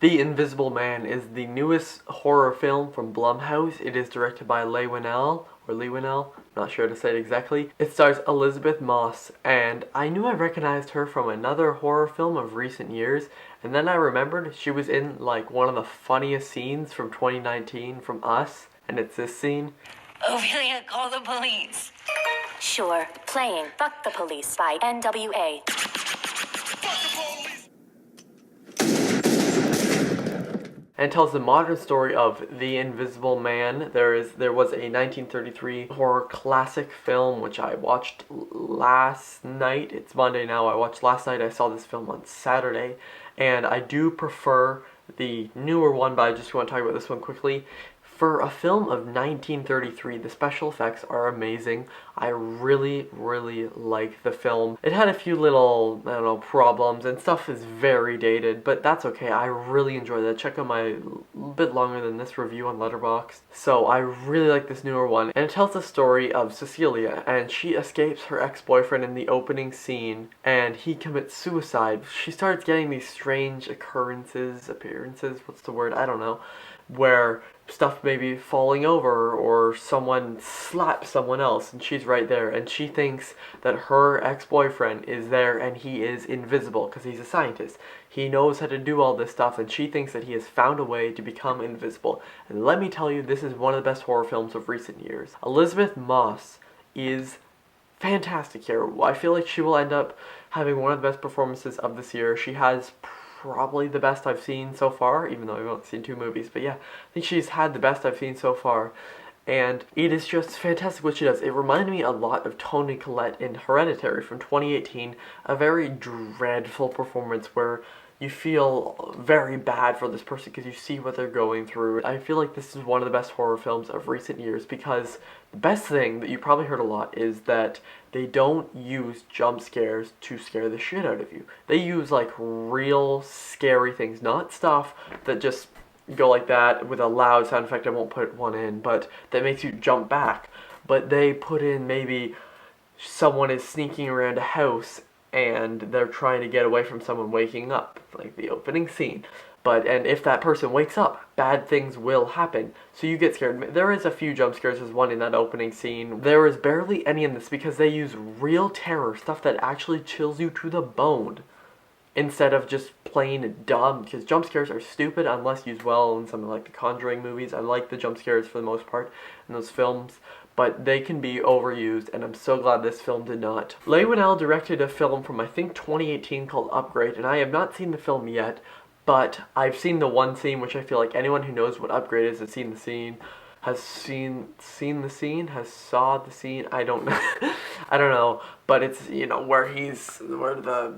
The Invisible Man is the newest horror film from Blumhouse. It is directed by Leigh Whannell, or Leigh Whannell, not sure to say it exactly. It stars Elisabeth Moss, and I knew I recognized her from another horror film of recent years, and then I remembered she was in like one of the funniest scenes from 2019 from Us, and it's this scene. Ophelia, call the police. Sure. Playing Fuck the Police by NWA. And tells the modern story of The Invisible Man. There was a 1933 horror classic film which I watched last night. It's Monday now. I watched last night. I saw this film on Saturday, and I do prefer the newer one, but I just want to talk about this one quickly. For a film of 1933, the special effects are amazing. I really, really like the film. It had a few little, I don't know, problems, and stuff is very dated, but that's okay. I really enjoyed that. Check out my bit longer than this review on Letterboxd. So I really like this newer one. And it tells the story of Cecilia, and she escapes her ex-boyfriend in the opening scene, and he commits suicide. She starts getting these strange appearances, what's the word? I don't know. Where stuff may be falling over or someone slaps someone else and she's right there, and she thinks that her ex-boyfriend is there and he is invisible because he's a scientist. He knows how to do all this stuff, and she thinks that he has found a way to become invisible. And let me tell you, this is one of the best horror films of recent years. Elisabeth Moss is fantastic here. I feel like she will end up having one of the best performances of this year. She has probably the best I've seen so far, even though I've only seen 2 movies. But yeah, I think she's had the best I've seen so far. And it is just fantastic what she does. It reminded me a lot of Toni Collette in Hereditary from 2018. A very dreadful performance where you feel very bad for this person because you see what they're going through. I feel like this is one of the best horror films of recent years because the best thing that you probably heard a lot is that they don't use jump scares to scare the shit out of you. They use like real scary things, not stuff that just go like that with a loud sound effect. I won't put one in, but that makes you jump back. But they put in maybe someone is sneaking around a house and they're trying to get away from someone waking up, like the opening scene. And if that person wakes up, bad things will happen. So you get scared. There is a few jump scares. There's one in that opening scene. There is barely any in this because they use real terror, stuff that actually chills you to the bone, instead of just plain dumb, because jump scares are stupid unless used well in something like the Conjuring movies. I like the jump scares for the most part in those films, but they can be overused, and I'm so glad this film did not. Leigh Whannell directed a film from I think 2018 called Upgrade, and I have not seen the film yet, but I've seen the one scene, which I feel like anyone who knows what Upgrade is has seen the scene, has seen the scene, has saw the scene. I don't know. I don't know, but it's, you know, where the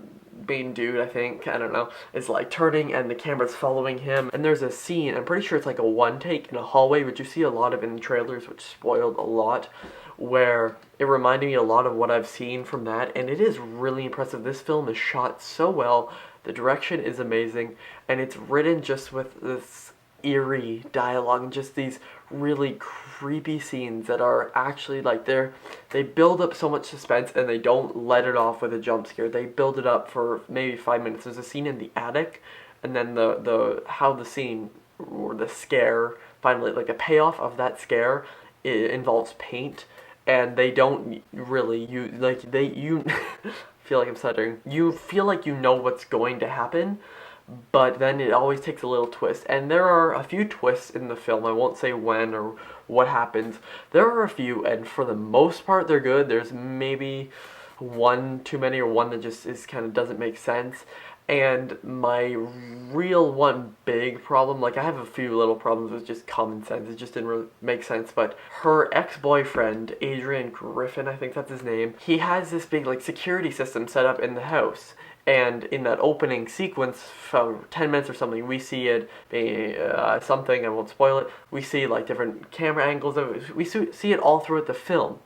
main dude, I think, I don't know, is like turning and the camera's following him, and there's a scene, I'm pretty sure it's like a one take in a hallway, which you see a lot of in the trailers, which spoiled a lot, where it reminded me a lot of what I've seen from that, and it is really impressive. This film is shot so well, the direction is amazing, and it's written just with this eerie dialogue and just these really creepy scenes that are actually like they build up so much suspense and they don't let it off with a jump scare. They build it up for maybe 5 minutes. There's a scene in the attic, and then the how the scene or the scare finally, like a payoff of that scare, it involves paint, and they don't really use you feel like I'm stuttering. You feel like you know what's going to happen, but then it always takes a little twist. And there are a few twists in the film. I won't say when or what happens. There are a few, and for the most part they're good. There's maybe one too many, or one that just is kind of doesn't make sense. And my real one big problem, like I have a few little problems with just common sense, it just didn't really make sense, but her ex-boyfriend, Adrian Griffin, I think that's his name, he has this big like security system set up in the house. And in that opening sequence, for 10 minutes or something, we see it being something, I won't spoil it, we see like different camera angles of it, we see it all throughout the film.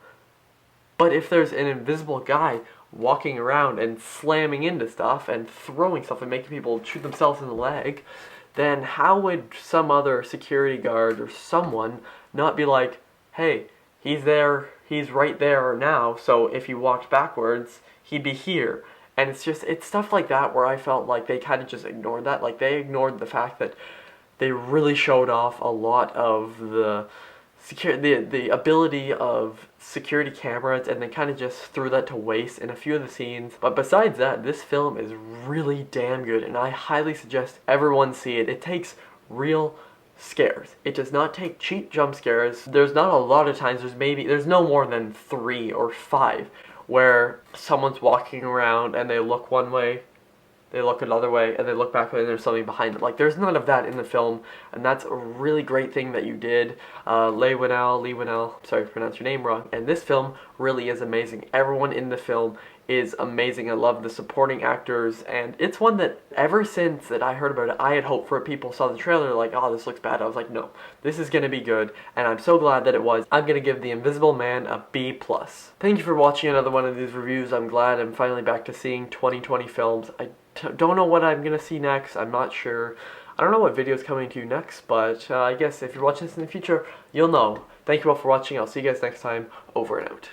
But if there's an invisible guy walking around and slamming into stuff and throwing stuff and making people shoot themselves in the leg, then how would some other security guard or someone not be like, hey, he's there, he's right there now, so if he walked backwards, he'd be here. And it's stuff like that where I felt like they kind of just ignored that. Like, they ignored the fact that they really showed off a lot of the the ability of security cameras, and they kind of just threw that to waste in a few of the scenes. But besides that, this film is really damn good, and I highly suggest everyone see it. It takes real scares. It does not take cheap jump scares. There's not a lot of times, there's no more than 3 or 5 where someone's walking around and they look one way, they look another way, and they look back and there's something behind them. Like, there's none of that in the film, and that's a really great thing that you did. Leigh Whannell, sorry if I pronounced your name wrong. And this film really is amazing. Everyone in the film is amazing. I love the supporting actors, and it's one that ever since that I heard about it, I had hoped for. People saw the trailer like, oh, this looks bad. I was like, no, this is gonna be good, and I'm so glad that it was. I'm gonna give The Invisible Man a B+. Thank you for watching another one of these reviews. I'm glad I'm finally back to seeing 2020 films. I don't know what I'm gonna see next. I'm not sure. I don't know what video is coming to you next, but I guess if you're watching this in the future, you'll know. Thank you all for watching. I'll see you guys next time. Over and out.